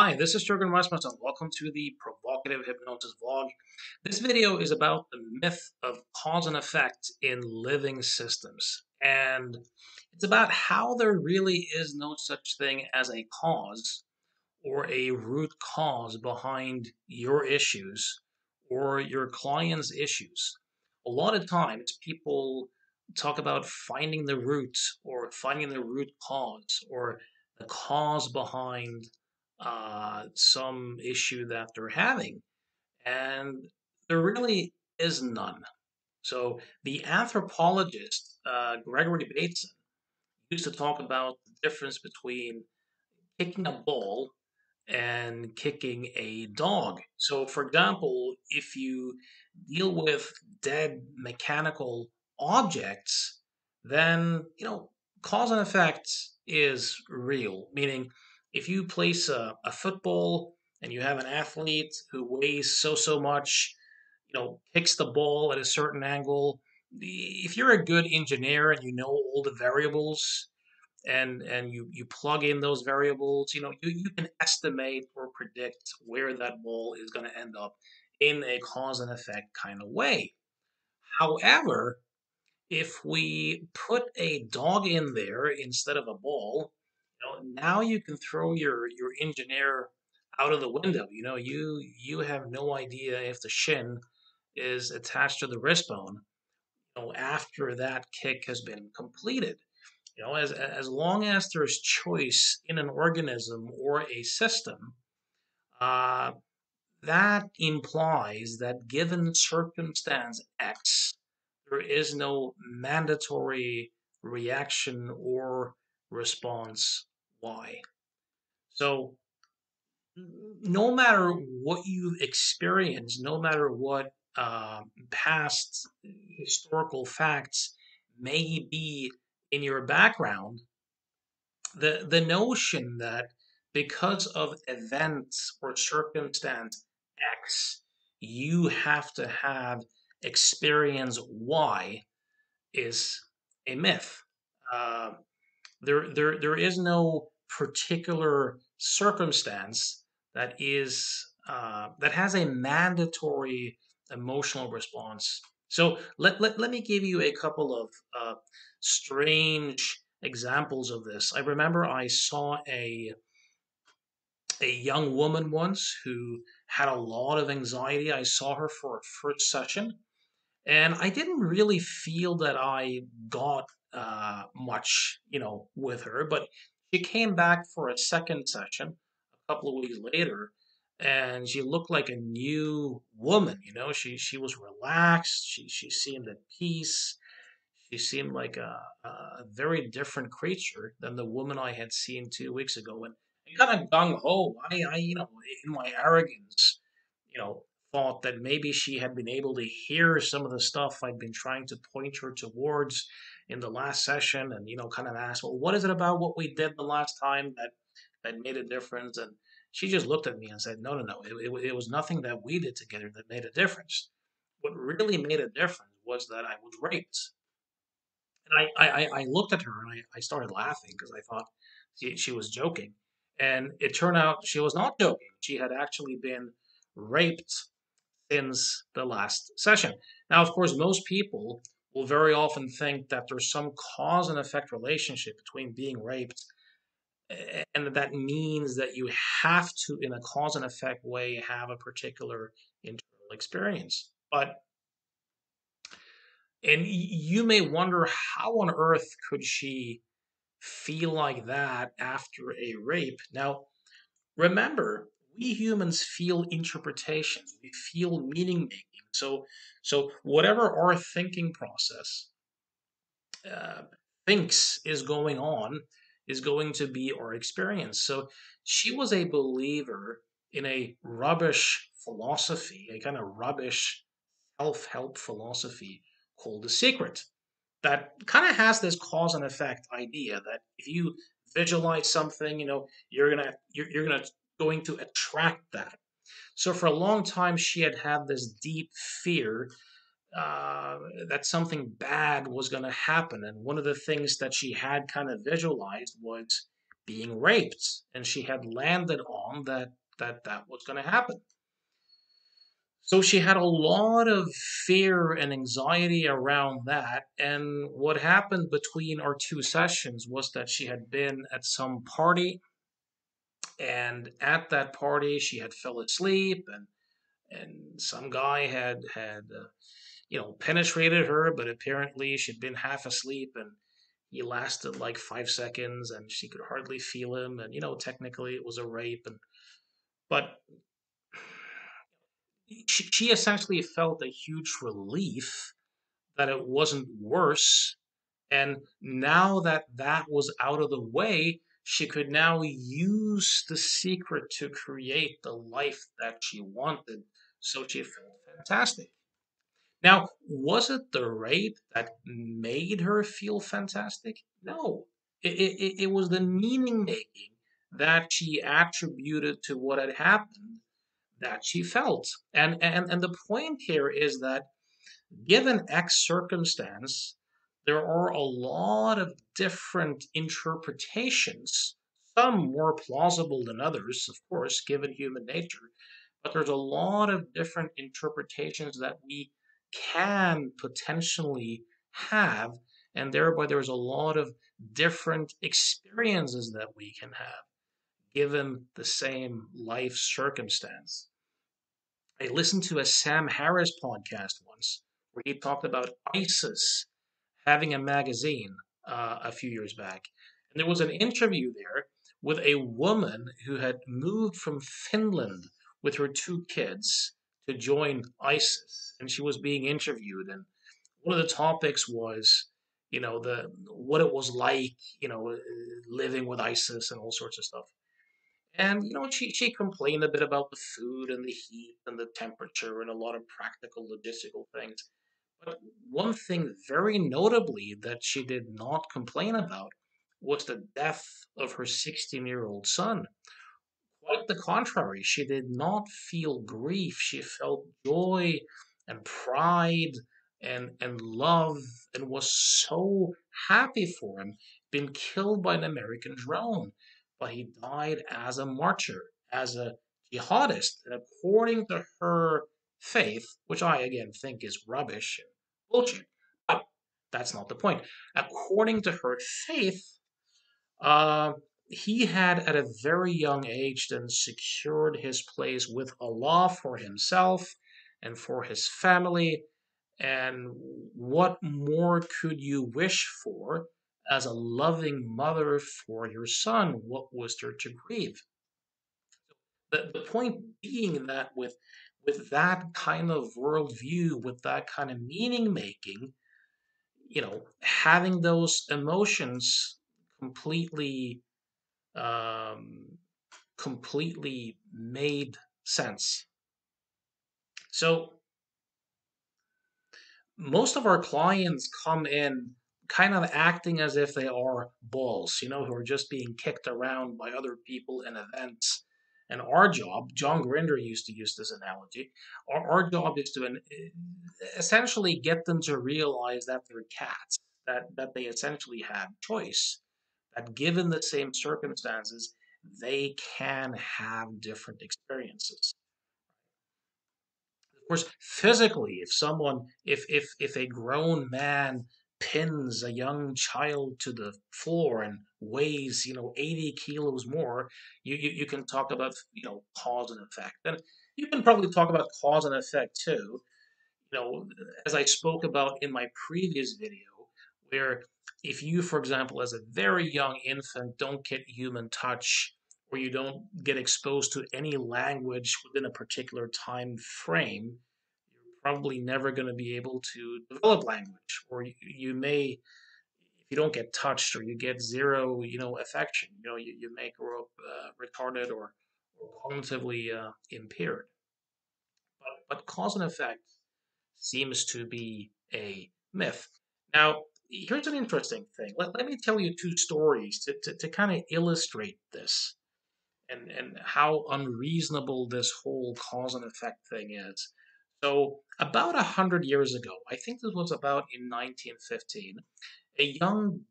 Hi, this is Jurgen Rasmussen. Welcome to the Provocative Hypnosis vlog. This video is about the myth of cause and effect in living systems. And it's about how there really is no such thing as a cause or a root cause behind your issues or your client's issues. A lot of times people talk about finding the root or finding the root cause or the cause behind some issue that they're having. And there really is none. So the anthropologist Gregory Bateson used to talk about the difference between kicking a ball and kicking a dog. So, for example, if you deal with dead mechanical objects, then, cause and effect is real. Meaning, if you place a football and you have an athlete who weighs so much, kicks the ball at a certain angle, if you're a good engineer and you know all the variables, and you plug in those variables, you can estimate or predict where that ball is going to end up in a cause and effect kind of way. However, if we put a dog in there instead of a ball, now you can throw your engineer out of the window. You have no idea if the shin is attached to the wrist bone, after that kick has been completed. As long as there's choice in an organism or a system, uh, that implies that given circumstance X, there is no mandatory reaction or response Y. So, no matter what you've experienced, no matter what past historical facts may be in your background, the notion that because of events or circumstance X, you have to have experience Y is a myth. Uh, there is no particular circumstance that has a mandatory emotional response. So let me give you a couple of strange examples of this. I remember I saw a young woman once who had a lot of anxiety. I saw her for a first session, and I didn't really feel that I got much, with her. But she came back for a second session a couple of weeks later, and she looked like a new woman. She was relaxed. She seemed at peace. She seemed like a very different creature than the woman I had seen 2 weeks ago. And kind of gung ho. In my arrogance, thought that maybe she had been able to hear some of the stuff I'd been trying to point her towards in the last session, and kind of asked, well, what is it about what we did the last time that made a difference? And she just looked at me and said, no, no, no, it was nothing that we did together that made a difference. What really made a difference was that I was raped. And I looked at her and I started laughing because I thought she was joking. And it turned out she was not joking. She had actually been raped since the last session. Now, of course, most people will very often think that there's some cause and effect relationship between being raped, and that means that you have to, in a cause and effect way, have a particular internal experience. And you may wonder, how on earth could she feel like that after a rape? Now, remember, we humans feel interpretations. We feel meaning making. So whatever our thinking process uh, thinks is going on is going to be our experience. So she was a believer in a rubbish philosophy, a kind of rubbish self-help philosophy called The Secret, that kind of has this cause and effect idea that if you visualize something, you're going to attract that. So for a long time, she had this deep fear uh, that something bad was going to happen, and one of the things that she had kind of visualized was being raped, and she had landed on that was going to happen. So she had a lot of fear and anxiety around that. And what happened between our two sessions was that she had been at some party, and at that party she had fell asleep, and some guy had penetrated her, but apparently she'd been half asleep, and he lasted like 5 seconds, and she could hardly feel him, and technically it was a rape, and but she essentially felt a huge relief that it wasn't worse. And now that that was out of the way, she could now use the secret to create the life that she wanted. So she felt fantastic. Now, was it the rape that made her feel fantastic? No. It was the meaning making that she attributed to what had happened that she felt. And the point here is that given X circumstance, there are a lot of different interpretations, some more plausible than others, of course, given human nature, but there's a lot of different interpretations that we can potentially have, and thereby there's a lot of different experiences that we can have given the same life circumstance. I listened to a Sam Harris podcast once where he talked about ISIS having a magazine a few years back. And there was an interview there with a woman who had moved from Finland with her two kids to join ISIS. And she was being interviewed. And one of the topics was, the what it was like, living with ISIS and all sorts of stuff. And she complained a bit about the food and the heat and the temperature and a lot of practical logistical things. But one thing very notably that she did not complain about was the death of her 16-year-old son. Quite the contrary, she did not feel grief. She felt joy and pride and love, and was so happy for him, been killed by an American drone. But he died as a martyr, as a jihadist. And according to her faith, which I again think is rubbish and bullshit, but that's not the point. According to her faith, uh, he had at a very young age then secured his place with Allah for himself and for his family. And what more could you wish for as a loving mother for your son? What was there to grieve? The point being that with that kind of worldview, with that kind of meaning making, having those emotions completely um, completely made sense. So most of our clients come in kind of acting as if they are balls, who are just being kicked around by other people and events. And our job, John Grinder used to use this analogy, our job is to essentially get them to realize that they're cats, that they essentially have choice, that given the same circumstances, they can have different experiences. Of course, physically, if a grown man pins a young child to the floor and weighs 80 kilos more, you can talk about cause and effect, and you can probably talk about cause and effect too. As I spoke about in my previous video, where if you, for example, as a very young infant, don't get human touch, or you don't get exposed to any language within a particular time frame, you're probably never going to be able to develop language, or you may, if you don't get touched or you get zero, affection, you may grow up retarded or cognitively impaired. But cause and effect seems to be a myth. Now, here's an interesting thing. Let me tell you two stories to kind of illustrate this and how unreasonable this whole cause and effect thing is. So, about 100 years ago, I think this was about in 1915, a young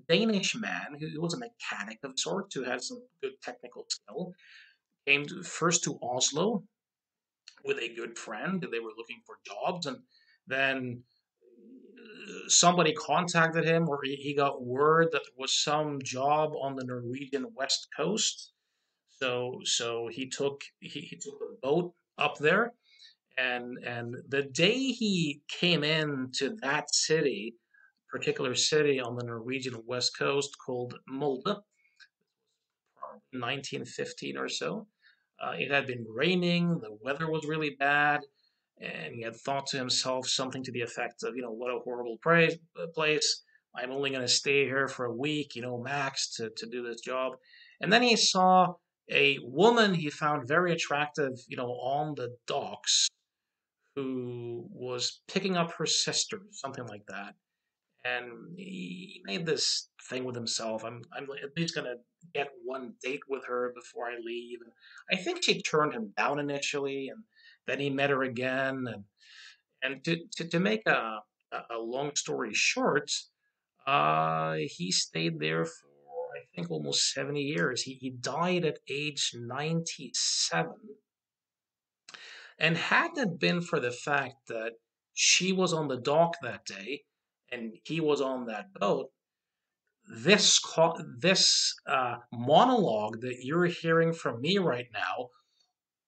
Danish man who was a mechanic of sorts, who had some good technical skill, came first to Oslo with a good friend. They were looking for jobs, and then somebody contacted him, or he got word that there was some job on the Norwegian west coast. So he took a boat up there, and the day he came into that city, particular city on the Norwegian west coast called Molde, 1915 or so. It had been raining, the weather was really bad, and he had thought to himself something to the effect of, what a horrible place. I'm only going to stay here for a week, max to do this job. And then he saw a woman he found very attractive, on the docks, who was picking up her sister, something like that. And he made this thing with himself. I'm at least gonna get one date with her before I leave. And I think she turned him down initially, and then he met her again. And to make a long story short, he stayed there for, I think, almost 70 years. He died at age 97. And had it been for the fact that she was on the dock that day and he was on that boat, this monologue that you're hearing from me right now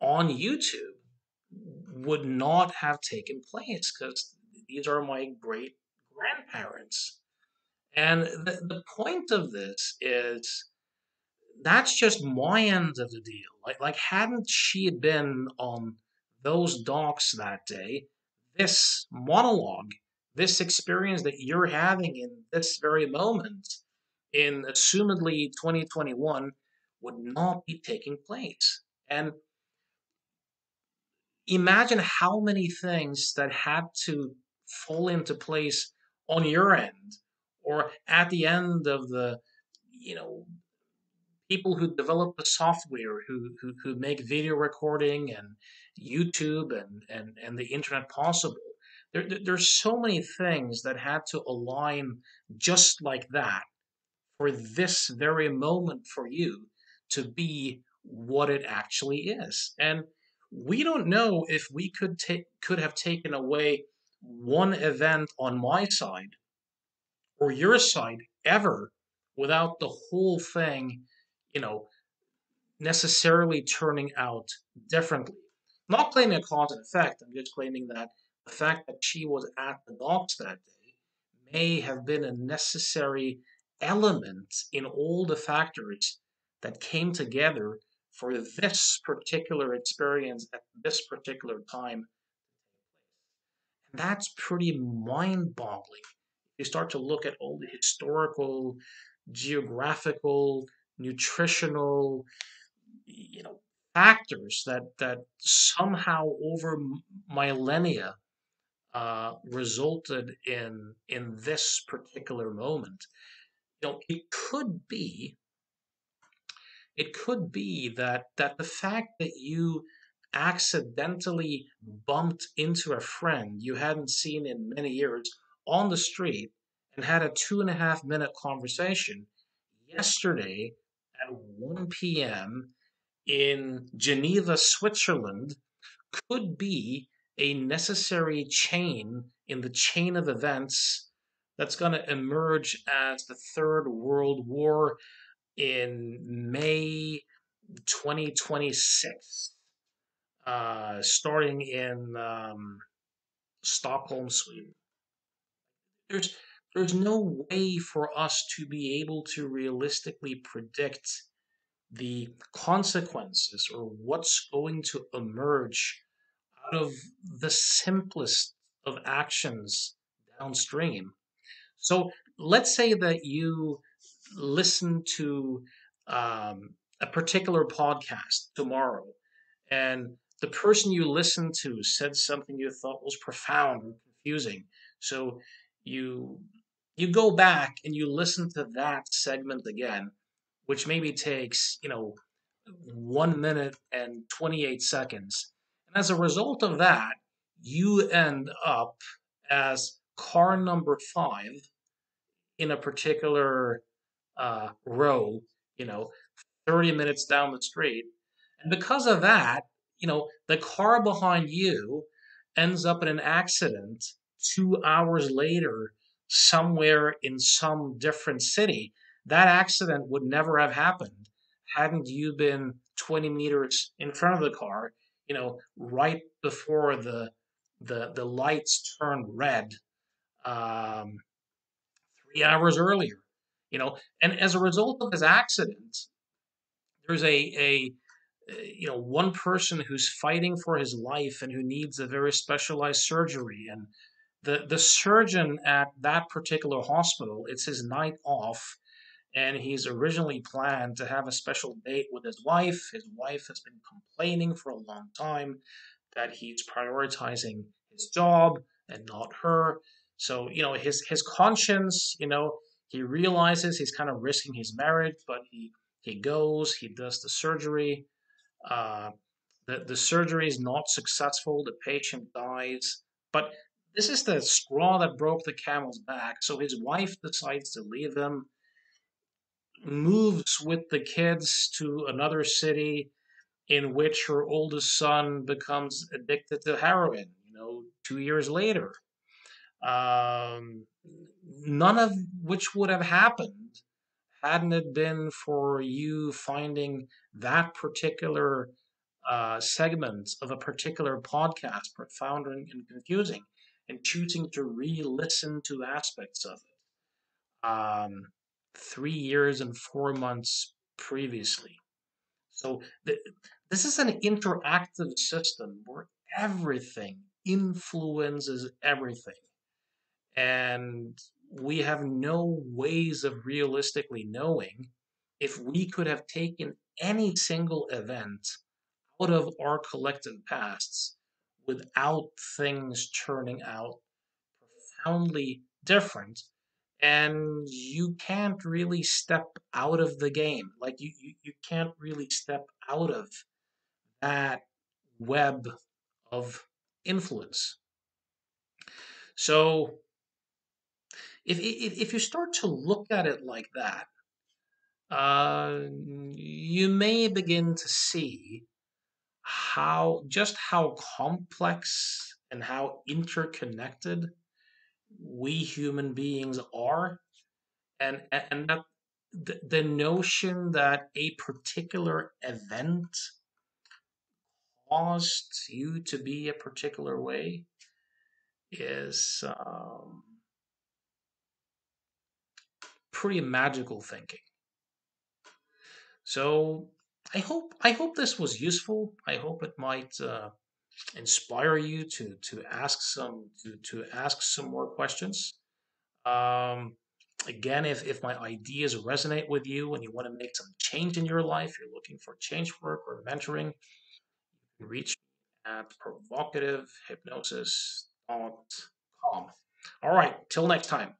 on YouTube would not have taken place, because these are my great grandparents. And the point of this is, that's just my end of the deal. Like hadn't she been on those docks that day, this monologue, this experience that you're having in this very moment, in assumedly 2021, would not be taking place. And imagine how many things that had to fall into place on your end, or at the end of the, you know, people who develop the software, who make video recording and YouTube and the internet possible. There's so many things that had to align just like that for this very moment for you to be what it actually is. And we don't know if we could have taken away one event on my side or your side ever without the whole thing, you know, necessarily turning out differently. I'm not claiming a cause and effect. I'm just claiming that the fact that she was at the docks that day may have been a necessary element in all the factors that came together for this particular experience at this particular time. And that's pretty mind boggling. You start to look at all the historical, geographical, nutritional, factors that somehow over millennia resulted in this particular moment. It could be that the fact that you accidentally bumped into a friend you hadn't seen in many years on the street and had a 2.5 minute conversation yesterday at 1 p.m. in Geneva, Switzerland, could be a necessary chain in the chain of events that's going to emerge as the Third World War in May 2026, starting in Stockholm, Sweden. There's there's no way for us to be able to realistically predict the consequences or what's going to emerge out of the simplest of actions downstream. So let's say that you listen to a particular podcast tomorrow, and the person you listened to said something you thought was profound or confusing. So you you go back and you listen to that segment again, which maybe takes 1 minute and 28 seconds. And as a result of that, you end up as car number 5 in a particular row, you know, 30 minutes down the street. And because of that, the car behind you ends up in an accident 2 hours later somewhere in some different city. That accident would never have happened hadn't you been 20 meters in front of the car, right before the lights turned red, um, 3 hours earlier. And as a result of this accident, there's one person who's fighting for his life and who needs a very specialized surgery. And the surgeon at that particular hospital, it's his night off, and he's originally planned to have a special date with his wife. His wife has been complaining for a long time that he's prioritizing his job and not her. So, his conscience, he realizes he's kind of risking his marriage, but he goes, he does the surgery. Uh, the surgery is not successful. The patient dies. But this is the straw that broke the camel's back. So his wife decides to leave him, moves with the kids to another city in which her oldest son becomes addicted to heroin, 2 years later. Um, None of which would have happened hadn't it been for you finding that particular segment of a particular podcast profound and confusing and choosing to re listen to aspects of it 3 years and 4 months previously. So, this is an interactive system where everything influences everything. And we have no ways of realistically knowing if we could have taken any single event out of our collective pasts without things turning out profoundly different. And you can't really step out of the game. Like you can't really step out of that web of influence. So if you start to look at it like that, you may begin to see how complex and how interconnected we human beings are, and that the notion that a particular event caused you to be a particular way is pretty magical thinking. So I hope this was useful. I hope it might inspire you to ask some more questions. Um, Again, if my ideas resonate with you and you want to make some change in your life, you're looking for change work or mentoring, you can reach me at provocativehypnosis.com. All right, till next time.